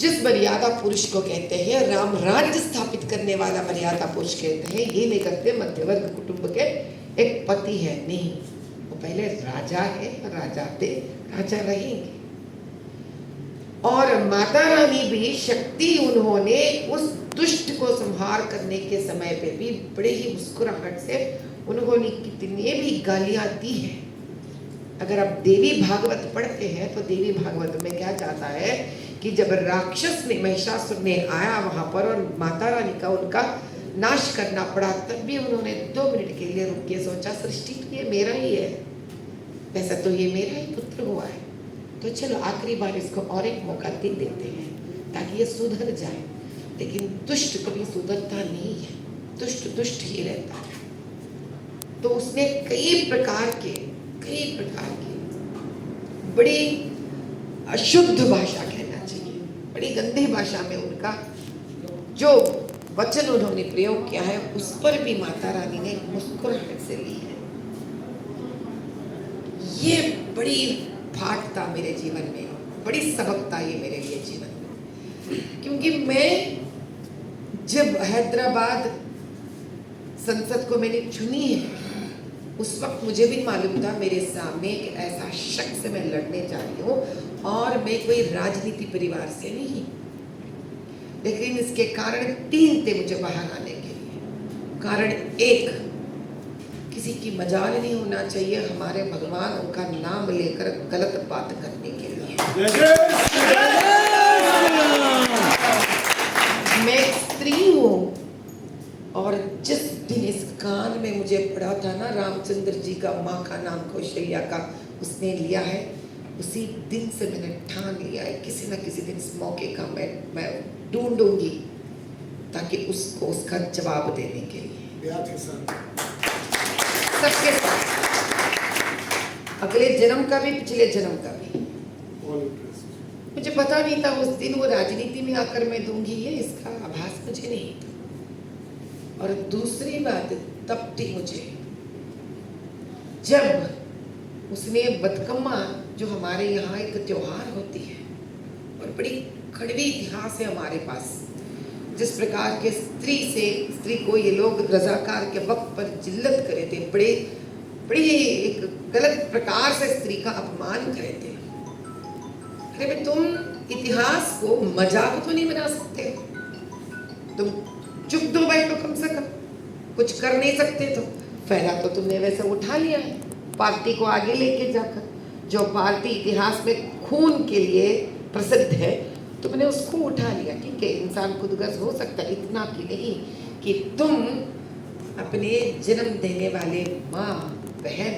जिस मर्यादा पुरुष को कहते हैं, राम राज्य स्थापित करने वाला मर्यादा पुरुष कहते हैं, ये नहीं करते मध्यवर्ग कुटुंब के एक पति है, नहीं, वो पहले राजा है, राजा थे, राजा रहेंगे। और माता रानी भी शक्ति, उन्होंने उस दुष्ट को संहार करने के समय पे भी बड़े ही मुस्कुराहट से उन्होंने कितने भी गालियां दी है। अगर आप देवी भागवत पढ़ते हैं तो देवी भागवत में क्या चाहता है कि जब राक्षस ने, महिषासुर ने आया वहां पर और माता रानी का उनका नाश करना पड़ा, तब भी उन्होंने 2 मिनट के लिए रुक के सोचा, सृष्टि तो ये मेरा ही है, वैसा तो ये मेरा ही पुत्र हुआ है, तो चलो आखिरी बार इसको और एक मौका दे देते हैं ताकि ये सुधर जाए। लेकिन दुष्ट कभी सुधरता नहीं है, दुष्ट दुष्ट ही रहता है। तो उसने कई प्रकार के बड़ी अशुद्ध भाषा कहना चाहिए, बड़ी गंदी भाषा में उनका जो वचन उन्होंने प्रयोग किया है, उस पर भी माता रानी ने मुस्कुराहट से ली है। ये बड़ी फाट था मेरे जीवन में, बड़ी सबक था ये मेरे लिए जीवन में। क्योंकि मैं जब हैदराबाद संसद को मैंने चुनी है, उस वक्त मुझे भी मालूम था मेरे सामने एक ऐसा शख्स मैं लड़ने जा रही हूँ, और मैं कोई राजनीति परिवार से नहीं। लेकिन इसके कारण 3 थे मुझे बाहर आने के लिए। कारण 1, किसी की मजाल नहीं होना चाहिए हमारे भगवान उनका नाम लेकर गलत बात करने के लिए। मैं स्त्री हूँ, और जिस दिन इस कान में मुझे पड़ा था ना रामचंद्र जी का, माँ का नाम कौशल्या का उसने लिया है, उसी दिन से मैंने ठान लिया है किसी न किसी दिन इस मौके का मैं ढूंढूंगी ताकि उसको उसका जवाब देने के लिए सबके साथ, अगले जन्म का भी, पिछले जन्म का भी। मुझे पता नहीं था उस दिन वो राजनीति में आकर मैं दूंगी, ये इसका आभास मुझे नहीं था। और दूसरी बात तब थी मुझे जब उसने बदकम्मा, जो हमारे यहाँ एक त्योहार होती है और बड़ी कड़वी इतिहास है हमारे पास, जिस प्रकार के स्त्री को ये लोग रजाकार के वक्त पर जिल्लत करे थे, बड़े एक गलत प्रकार से स्त्री का अपमान करे थे। अरे भाई, तुम इतिहास को मजाक तो नहीं बना सकते, तुम चुप दो बैठो, कम से कम कुछ कर नहीं सकते तो फायदा तो तुमने वैसे उठा लिया है पार्टी को आगे लेके जाकर। जो पार्टी इतिहास में खून के लिए प्रसिद्ध है, तुमने उसको उठा लिया। ठीक है, इंसान खुदगर्ज हो सकता है, इतना कि नहीं कि तुम अपने जन्म देने वाले माँ, बहन,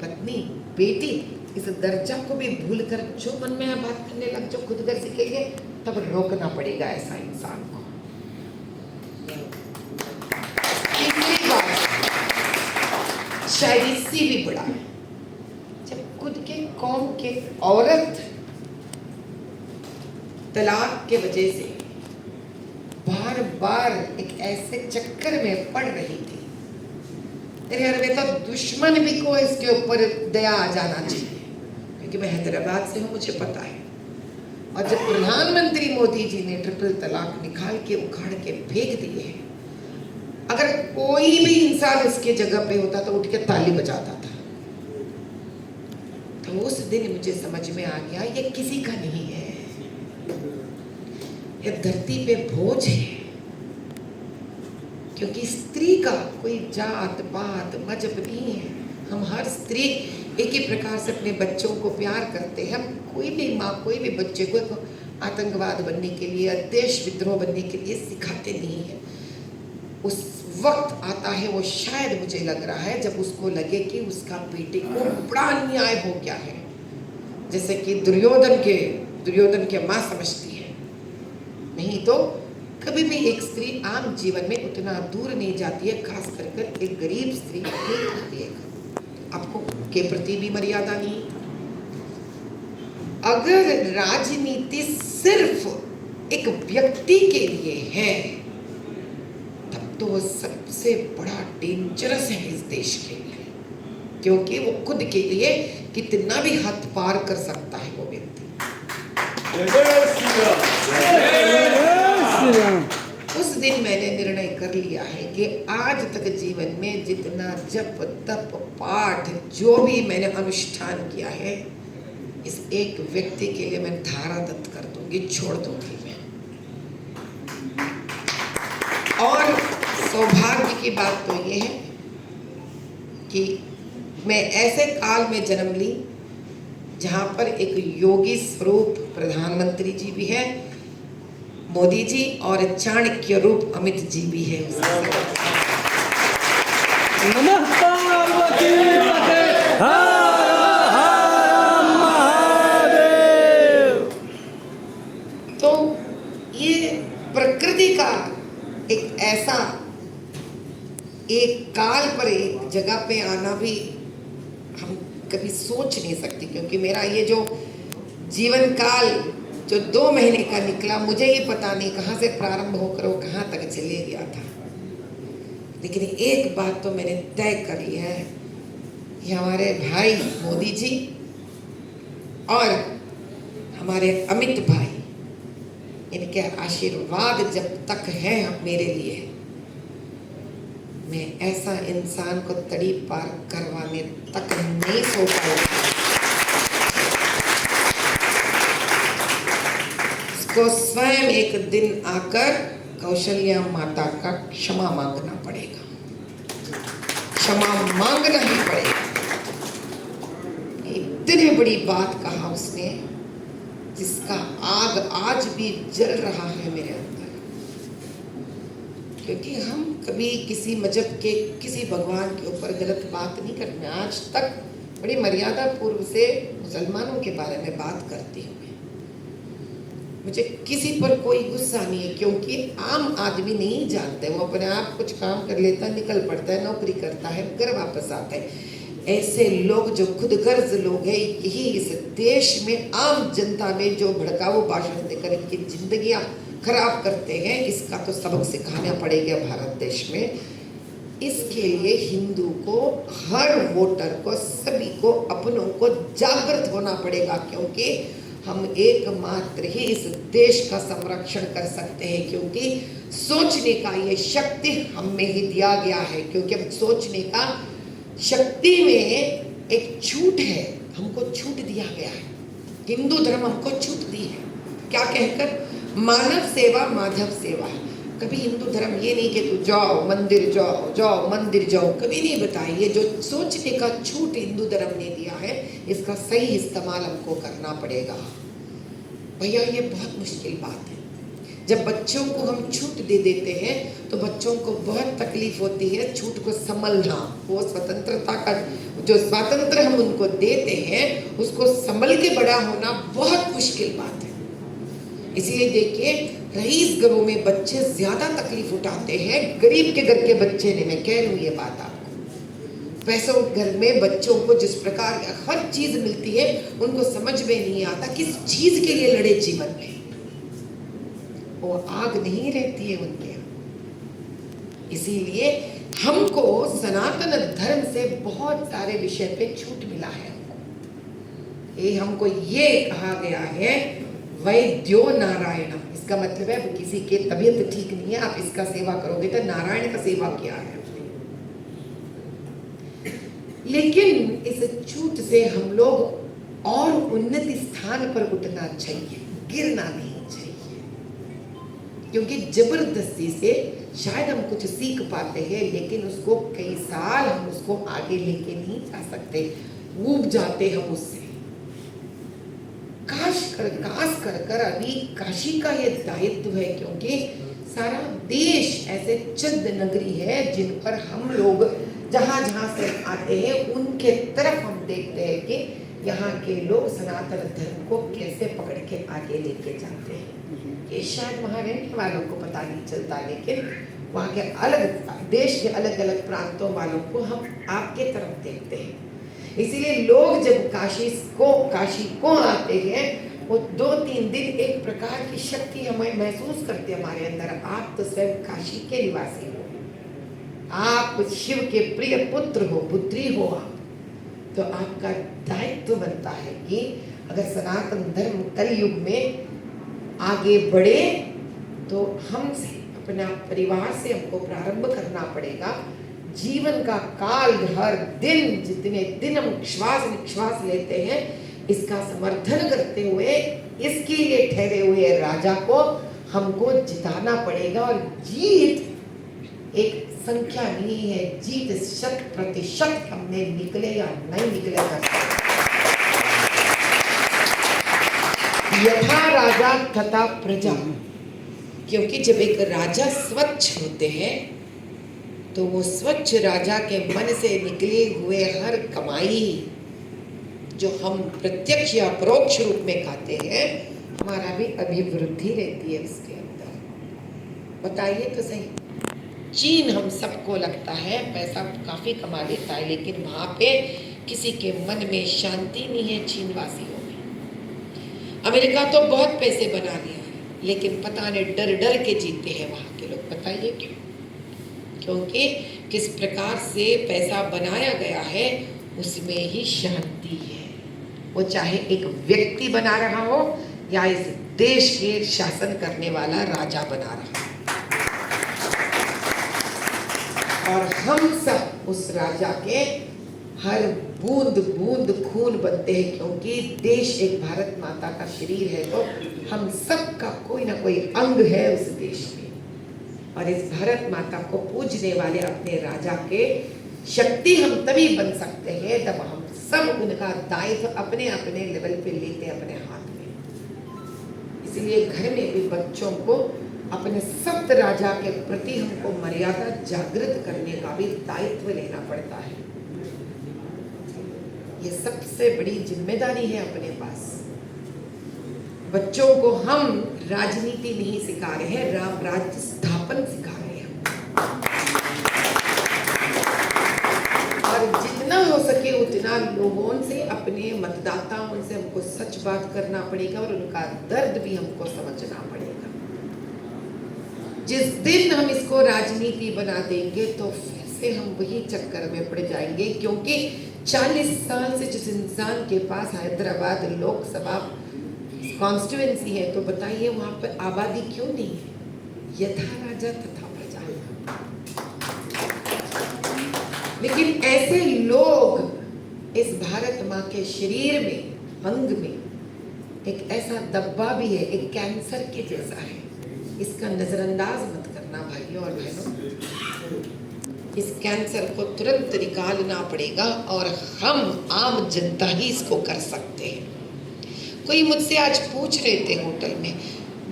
पत्नी, बेटी, इस दर्जा को भी भूलकर जो मन में बात करने लग जाओ, खुदगर्जी के लिए, तब रोकना पड़ेगा ऐसा इंसान को। तीसरी बात शायद इससे भी बड़ा है, जब खुद के कौम के औरत तलाक के वजह से बार बार एक ऐसे चक्कर में पड़ रही थी, अरे तो दुश्मन भी को इसके ऊपर दया आ जाना चाहिए, क्योंकि मैं हैदराबाद से हूँ, मुझे पता है। और जब प्रधानमंत्री मोदी जी ने ट्रिपल तलाक निकाल के उखाड़ के फेंक दिए हैं, अगर कोई भी इंसान इसके जगह पे होता तो उठ के ताली बजाता था। तो उस दिन मुझे समझ में आ गया ये किसी का नहीं है, ये धरती पे बोझ है। क्योंकि स्त्री का कोई जात पात मजहब नहीं है, हम हर स्त्री एक ही प्रकार से अपने बच्चों को प्यार करते हैं। हम कोई भी माँ, कोई भी बच्चे को आतंकवाद बनने के लिए, देश विद्रोह बनने के लिए सिखाते नहीं है। उस वक्त आता है वो, शायद मुझे लग रहा है, जब उसको लगे कि उसका बेटे को बड़ा अन्याय हो गया है, जैसे कि दुर्योधन के माँ समझती है। नहीं तो कभी भी एक स्त्री आम जीवन में उतना दूर नहीं जाती है, खास कर एक गरीब स्त्री होती है, आपको के प्रति भी मर्यादा नहीं। अगर राजनीति सिर्फ एक व्यक्ति के लिए है, तब तो वो सबसे बड़ा डेंजरस है इस देश के लिए, क्योंकि वो खुद के लिए कितना भी हद पार कर सकता है वो व्यक्ति। श्री राम। उस दिन मैंने निर्णय कर लिया है कि आज तक जीवन में जितना जप तप पाठ जो भी मैंने अनुष्ठान किया है, इस एक व्यक्ति के लिए मैं धारा दत्त कर दूंगी, छोड़ दूंगी मैं। और सौभाग्य की बात तो ये है कि मैं ऐसे काल में जन्म ली जहाँ पर एक योगी स्वरूप प्रधानमंत्री जी भी है, मोदी जी, और चाणक्य रूप अमित जी भी है। नमः पार्वती पते हर हर महादेव। तो ये प्रकृति का एक ऐसा एक काल पर एक जगह पे आना भी हम कभी सोच नहीं सकते, क्योंकि मेरा ये जो जीवन काल जो 2 महीने का निकला, मुझे ये पता नहीं कहाँ से प्रारंभ होकर वो कहाँ तक चले गया था। लेकिन एक बात तो मैंने तय कर लिया है कि हमारे भाई मोदी जी और हमारे अमित भाई, इनके आशीर्वाद जब तक है मेरे लिए, मैं ऐसा इंसान को तड़ी पार करवाने तक नहीं सो पाऊंगा। उसको स्वयं एक दिन आकर कौशल्या माता का क्षमा मांगना पड़ेगा, क्षमा मांगना ही पड़ेगा। इतनी बड़ी बात कहा उसने जिसका आग आज भी जल रहा है मेरे अंदर। क्योंकि हम कभी किसी मजहब के किसी भगवान के ऊपर गलत बात नहीं करते। आज तक बड़ी मर्यादा पूर्व से मुसलमानों के बारे में बात करती हूँ। मुझे किसी पर कोई गुस्सा नहीं है, क्योंकि आम आदमी नहीं जानते, वो अपने आप कुछ काम कर लेता है, निकल पड़ता है, नौकरी करता है, घर वापस आता है। ऐसे लोग जो खुद गर्ज लोग हैं, यही इस देश में आम जनता में जो भड़काऊ भाषण देकर इनकी जिंदगियां खराब करते हैं, इसका तो सबक सिखाना पड़ेगा भारत देश में। इसके लिए हिंदू को, हर वोटर को, सभी को, अपनों को जागृत होना पड़ेगा, क्योंकि हम एकमात्र ही इस देश का संरक्षण कर सकते हैं। क्योंकि सोचने का ये शक्ति हम में ही दिया गया है, क्योंकि हम सोचने का शक्ति में एक छूट है, हमको छूट दिया गया है। हिंदू धर्म हमको छूट दी है, क्या कहकर? मानव सेवा माधव सेवा। कभी हिंदू धर्म ये नहीं कि तू जाओ मंदिर जाओ, जाओ मंदिर जाओ, कभी नहीं बताया। ये जो सोचने का छूट हिंदू धर्म ने दिया है, इसका सही इस्तेमाल हमको करना पड़ेगा भैया। ये बहुत मुश्किल बात है। जब बच्चों को हम छूट दे देते हैं तो बच्चों को बहुत तकलीफ होती है छूट को संभलना। वो स्वतंत्रता का जो स्वातंत्र हम उनको देते हैं, उसको संभल के बड़ा होना बहुत मुश्किल बात है। इसलिए देखिए, रईस घरों में बच्चे ज्यादा तकलीफ उठाते हैं गरीब के घर के बच्चे ने। मैं कह रही हूँ ये बात आपको। पैसों घर में बच्चों को जिस प्रकार हर चीज मिलती है, उनको समझ में नहीं आता किस चीज के लिए लड़े जीवन में। वो आग नहीं रहती है उनके। इसीलिए हमको सनातन धर्म से बहुत सारे विषय पे छूट मिला है। हमको ये कहा गया है वैद्यो नारायण। इसका मतलब है किसी के तबीयत ठीक नहीं है, आप इसका सेवा करोगे तो नारायण का सेवा किया है। लेकिन इस छूट से हम लोग और उन्नति स्थान पर उठना चाहिए, गिरना नहीं चाहिए। क्योंकि जबरदस्ती से शायद हम कुछ सीख पाते हैं, लेकिन उसको कई साल हम उसको आगे लेके नहीं जा सकते, ऊब जाते हम उससे। काश कर अभी काशी का ये दायित्व है, क्योंकि सारा देश ऐसे चंद नगरी है जिन पर हम लोग जहाँ जहाँ से आते हैं उनके तरफ हम देखते हैं कि यहाँ के लोग सनातन धर्म को कैसे पकड़ के आगे लेके जाते हैं। ये शायद वहाँ रहने वालों को पता नहीं चलता, लेकिन वहाँ के अलग देश के अलग अलग प्रांतों वालों को हम आपके तरफ देखते हैं। इसीलिए लोग जब काशी को आते हैं, वो 2-3 दिन एक प्रकार की शक्ति हमें महसूस करते हैं हमारे अंदर। आप तो स्वयं काशी के निवासी हो, आप शिव के प्रिय पुत्र हो, पुत्री हो आप, तो आपका दायित्व बनता है कि अगर सनातन धर्म कलयुग में आगे बढ़े तो हमसे, अपना परिवार से हमको प्रारंभ करना पड़ेगा। जीवन का काल, हर दिन, जितने दिन हम श्वास निश्वास लेते हैं, इसका समर्थन करते हुए इसके लिए ठहरे हुए राजा को हमको जिताना पड़ेगा। और जीत एक संख्या नहीं है, जीत 100% हमने निकले या नहीं निकले कर सकते। यथा राजा तथा प्रजा, क्योंकि जब एक राजा स्वच्छ होते हैं तो वो स्वच्छ राजा के मन से निकले हुए हर कमाई जो हम प्रत्यक्ष या परोक्ष रूप में खाते हैं, हमारा भी अभिवृद्धि रहती है उसके अंदर। बताइए तो सही, चीन हम सबको लगता है पैसा काफी कमा लेता है, लेकिन वहां पे किसी के मन में शांति नहीं है चीन वासियों में। अमेरिका तो बहुत पैसे बना लिया है, लेकिन पता नहीं डर डर के जीते हैं वहां के लोग। बताइए क्यों? क्योंकि किस प्रकार से पैसा बनाया गया है उसमें ही शांति है। वो चाहे एक व्यक्ति बना रहा हो या इस देश के शासन करने वाला राजा बना रहा हो, और हम सब उस राजा के हर बूंद बूंद खून बनते हैं। क्योंकि देश एक भारत माता का शरीर है, तो हम सब का कोई ना कोई अंग है उस देश में। और इस भारत माता को पूजने वाले अपने राजा के शक्ति हम तभी बन सकते हैं जब हम सब उनका दायित्व अपने अपने लेवल पे लेते हैं अपने हाथ में। इसलिए घर में भी बच्चों को अपने सप्त राजा के प्रति हमको मर्यादा जागृत करने का भी दायित्व लेना पड़ता है। ये सबसे बड़ी जिम्मेदारी है अपने पास। बच्चों को हम राजनीति नहीं सिखा रहे हैं, राम राज्य स्थापन सिखा रहे हैं। और जितना हो सके उतना लोगों से, अपने मतदाताओं से हमको सच बात करना पड़ेगा और उनका दर्द भी हमको समझना पड़ेगा। जिस दिन हम इसको राजनीति बना देंगे तो फिर से हम वही चक्कर में पड़ जाएंगे। क्योंकि 40 साल से जिस इंसान के पास हैदराबाद लोकसभा कॉन्स्टिट्यूएंसी है, तो बताइए वहां पर आबादी क्यों नहीं है? यथा राजा तथा प्रजा। लेकिन ऐसे लोग इस भारत माँ के शरीर में, अंग में एक ऐसा दब्बा भी है, एक कैंसर के जैसा है। इसका नजरअंदाज मत करना भाइयों और बहनों। इस कैंसर को तुरंत निकालना पड़ेगा और हम आम जनता ही इसको कर सकते हैं। कोई मुझसे आज पूछ रहे थे होटल में,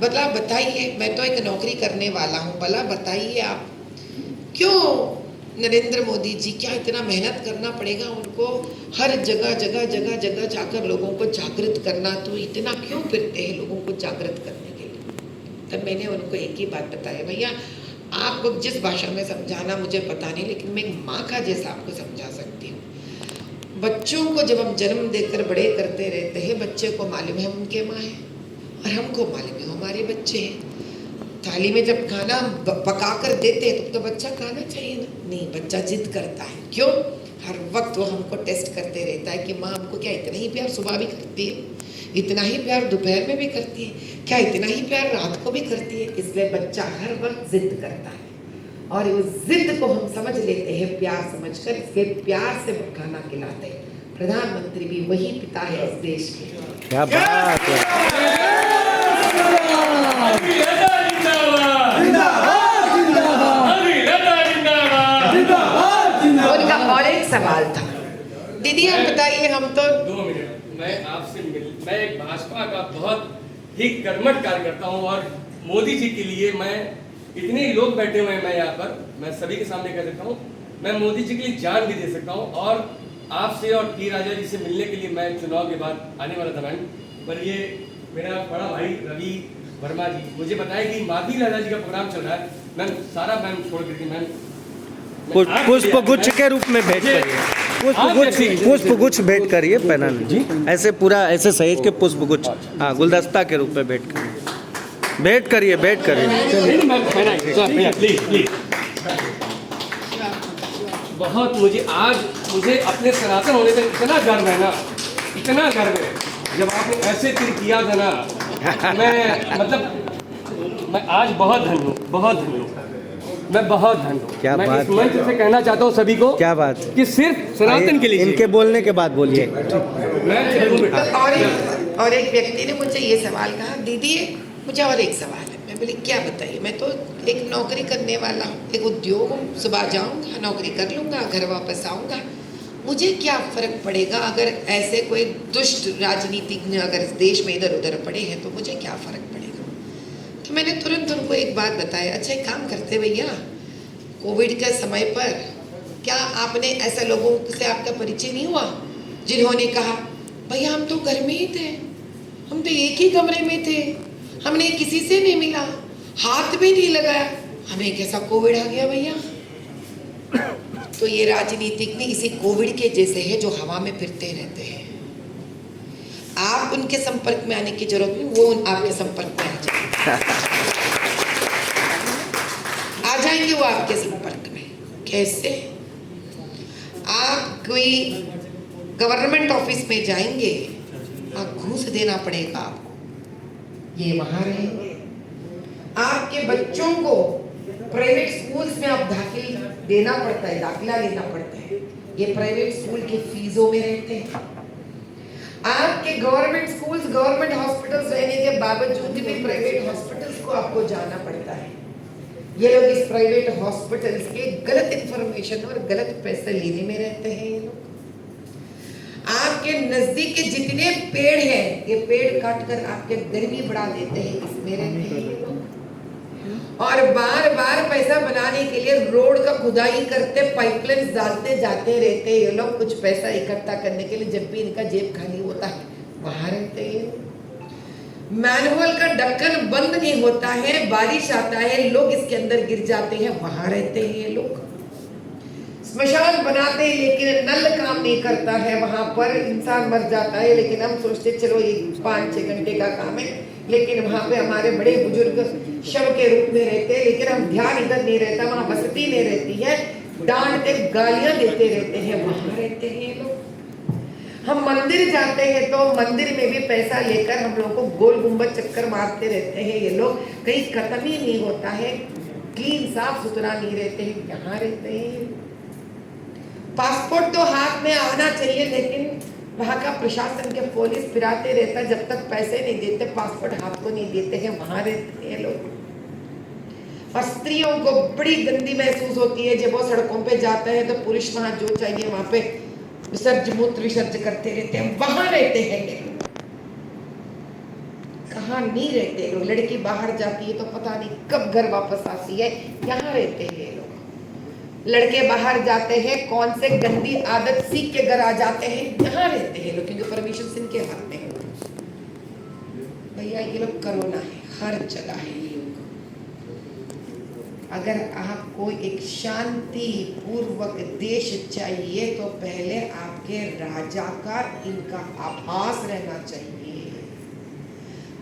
भला बताइए, मैं तो एक नौकरी करने वाला हूँ, भला बताइए आप क्यों नरेंद्र मोदी जी, क्या इतना मेहनत करना पड़ेगा उनको हर जगह जगह जगह जगह जाकर लोगों को जागृत करना, तो इतना क्यों फिरते हैं लोगों को जागृत करने के लिए? तब मैंने उनको एक ही बात बताई, भैया आपको जिस भाषा में समझाना मुझे पता नहीं, लेकिन मैं एक माँ का जैसा आपको समझा सकती हूँ। बच्चों को जब हम जन्म देकर बड़े करते रहते हैं, बच्चे को मालूम है उनके माँ है और हमको मालूम है हमारे बच्चे हैं। थाली में जब खाना पका कर देते हैं तो बच्चा खाना चाहिए ना? नहीं, बच्चा जिद करता है। क्यों? हर वक्त वो हमको टेस्ट करते रहता है कि माँ हमको क्या इतना ही प्यार सुबह भी करती है, इतना ही प्यार दोपहर में भी करती है, क्या इतना ही प्यार रात को भी करती है? इसलिए बच्चा हर वक्त जिद करता है और उस जिद को हम समझ लेते हैं प्यार समझकर, इसके प्यार से खाना खिलाते हैं। प्रधानमंत्री भी वही पिता है इस देश के। क्या बात है। उनका और एक सवाल था, दीदी आप बताइए, हम तो 2 मिनट मैं आपसे मैं एक भाजपा का बहुत ही कर्मठ कार्यकर्ता हूँ और मोदी जी के लिए मैं, इतने लोग बैठे हुए हैं, मैं यहाँ पर मैं सभी के सामने कह सकता हूँ, मैं मोदी जी के लिए जान भी दे सकता हूँ। और आपसे और टी राजा जी से मिलने के लिए मैं चुनाव के बाद आने वाला था मैम, पर ये मेरा बड़ा भाई रवि वर्मा जी मुझे बताया कि माधवी राजा जी का प्रोग्राम चल रहा है। मैम सारा मैम छोड़ करके मैम पुष्प गुच्छ के रूप में भेंट करिए, पुष्प गुच्छ भेंट करिए पहनाने जी, ऐसे पूरा ऐसे सहेज के पुष्प गुच्छ, हाँ, गुलदस्ता के रूप में भेंट करिए, भेंट करिए, भेंट करिए। प्लीज बहुत मुझे अपने सनातन होने पर इतना गर्व है ना, इतना गर्व है। जब आपने ऐसे तीर किया था ना, मैं मतलब मैं आज बहुत धन्य हूँ, बहुत धन्य हूँ, मैं बहुत धन्य हूँ। क्या मैं बात इस मंच से कहना चाहता हूँ सभी को, क्या बात है। कि सिर्फ सनातन के लिए इनके बोलने के बाद बोलिए। और एक व्यक्ति ने मुझे ये सवाल कहा, दीदी मुझे और एक सवाल है। मैं बोली क्या बताइए। मैं तो एक नौकरी करने वाला हूँ, एक उद्योग हूँ, सुबह जाऊँगा नौकरी कर लूँगा, घर वापस आऊँगा, मुझे क्या फ़र्क पड़ेगा अगर ऐसे कोई दुष्ट राजनीतिज्ञ अगर इस देश में इधर उधर पड़े हैं तो मुझे क्या फ़र्क पड़ेगा। तो मैंने तुरंत उनको एक बात बताया, अच्छा एक काम करते भैया, कोविड के समय पर क्या आपने ऐसा लोगों से आपका परिचय नहीं हुआ जिन्होंने कहा भैया हम तो घर में ही थे, हम तो एक ही कमरे में थे, हमने किसी से नहीं मिला, हाथ भी नहीं लगाया, हमें कैसा कोविड आ गया भैया। तो ये राजनीतिक नहीं, इसी कोविड के जैसे है जो हवा में फिरते रहते हैं। आप उनके संपर्क में आने की जरूरत नहीं, वो आपके संपर्क में आ जाएंगे वो आपके संपर्क में। कैसे? आप कोई गवर्नमेंट ऑफिस में जाएंगे, आप घूस देना पड़ेगा आपको, ये वहां रहेंगे। आपके बच्चों को प्राइवेट स्कूल्स में आप दाखिला लेना पड़ता है, ये प्राइवेट स्कूल की फीसों में रहते हैं। आपके गवर्नमेंट स्कूल्स, गवर्नमेंट हॉस्पिटल्स रहने के बावजूद भी प्राइवेट हॉस्पिटल्स को आपको जाना पड़ता है। ये लोग इस प्राइवेट हॉस्पिटल्स के गलत इंफॉर्मेशन और गलत पैसे लेने में रहते हैं। ये लोग आपके नजदीक के जितने पेड़ हैं, ये पेड़ काट कर आपके गर्मी बढ़ा देते हैं, इसमें रहते हैं ये लोग। और बार बार पैसा बनाने के लिए रोड का खुदाई करते, पाइपलाइंस डालते जाते रहते हैं ये लोग, कुछ पैसा इकट्ठा करने के लिए। जब भी इनका जेब खाली होता है वहां रहते हैं। मैनुअल का ढक्कन बंद नहीं होता है, बारिश आता है, लोग इसके अंदर गिर जाते हैं, वहां रहते हैं ये लोग। स्मशान बनाते हैं लेकिन नल काम नहीं करता है, वहां पर इंसान मर जाता है, लेकिन हम सोचते चलो ये 5-6 घंटे का काम है, लेकिन वहां पे हमारे बड़े बुजुर्ग शव के रूप में रहते हैं, लेकिन हम ध्यान इधर नहीं रहता, वहां बसती नहीं रहती है, डांटते गालियां देते रहते हैं, वहां रहते हैं ये लोग। हम मंदिर जाते हैं तो मंदिर में भी पैसा लेकर हम लोग को गोल गुंबद चक्कर मारते रहते हैं ये लोग, कहीं खत्म ही नहीं होता है, क्लीन साफ सुथरा नहीं रहते हैं, यहाँ रहते हैं। पासपोर्ट तो हाथ में आना चाहिए, लेकिन वहाँ का प्रशासन के पुलिस फिराते रहता है, जब तक पैसे नहीं देते पासपोर्ट हाथ को नहीं देते हैं, वहाँ रहते हैं लोग। और स्त्रियों को बड़ी गंदी महसूस होती है जब वो सड़कों पे जाते हैं तो पुरुष वहाँ जो चाहिए वहाँ पे मूत्र विसर्ज करते रहते हैं, वहाँ रहते हैं ये लोग। कहाँ नहीं रहते लोग। लड़की बाहर जाती है तो पता नहीं कब घर वापस आती है, यहाँ रहते हैं ये लोग। लड़के बाहर जाते हैं, कौन से गंदी आदत सीख के घर आ जाते हैं, यहाँ रहते हैं लोग, क्योंकि परमिशन इनके हाथ में है। भैया ये लोग कोरोना है, हर जगह है ये लोग। अगर आपको एक शांति पूर्वक देश चाहिए तो पहले आपके राजा का इनका आभास रहना चाहिए।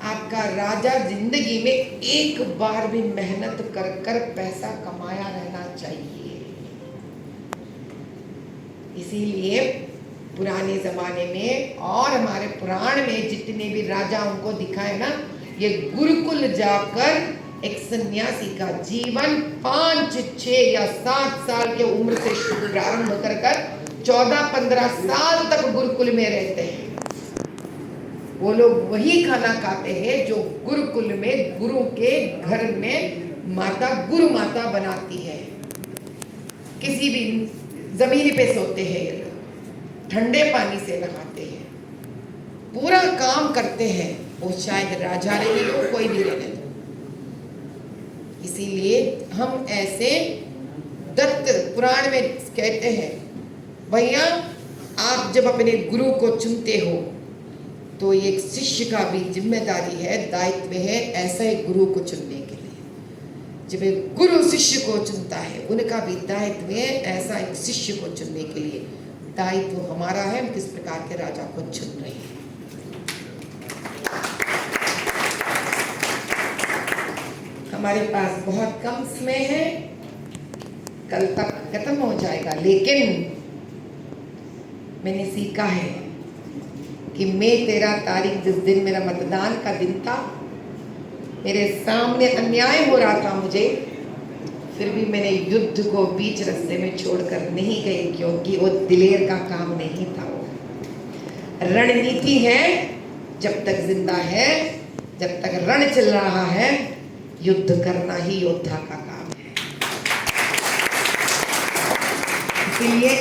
आपका राजा जिंदगी में एक बार भी मेहनत कर कर पैसा कमाया रहना चाहिए। इसीलिए पुराने जमाने में और हमारे पुराण में जितने भी राजा उनको दिखाए ना, ये गुरुकुल जाकर एक सन्यासी का जीवन 5, 6 या 7 साल के उम्र से प्रारंभ कर 14-15 साल तक गुरुकुल में रहते हैं। वो लोग वही खाना खाते हैं जो गुरुकुल में गुरु के घर में माता गुरु माता बनाती है। किसी भी जमीन पे सोते हैं ये लोग, ठंडे पानी से नहाते हैं, पूरा काम करते हैं। वो शायद राजा रहने दो, कोई भी रहने दो। इसीलिए हम ऐसे दत्त पुराण में कहते हैं, भैया आप जब अपने गुरु को चुनते हो तो एक शिष्य का भी जिम्मेदारी है, दायित्व है ऐसा एक गुरु को चुनने के लिए। जब एक गुरु शिष्य को चुनता है, उनका भी दायित्व है ऐसा एक शिष्य को चुनने के लिए। दायित्व हमारा है, हम किस प्रकार के राजा को चुन रहे हैं। हमारे पास बहुत कम समय है, कल तक खत्म हो जाएगा, लेकिन मैंने सीखा है कि मई 13 तारीख जिस दिन मेरा मतदान का दिन था, मेरे सामने अन्याय हो रहा था मुझे, फिर भी मैंने युद्ध को बीच रास्ते में छोड़कर नहीं गई, क्योंकि वो दिलेर का काम नहीं था। रणनीति है, जब तक जिंदा है, जब तक रण चल रहा है, युद्ध करना ही योद्धा का काम है। इसीलिए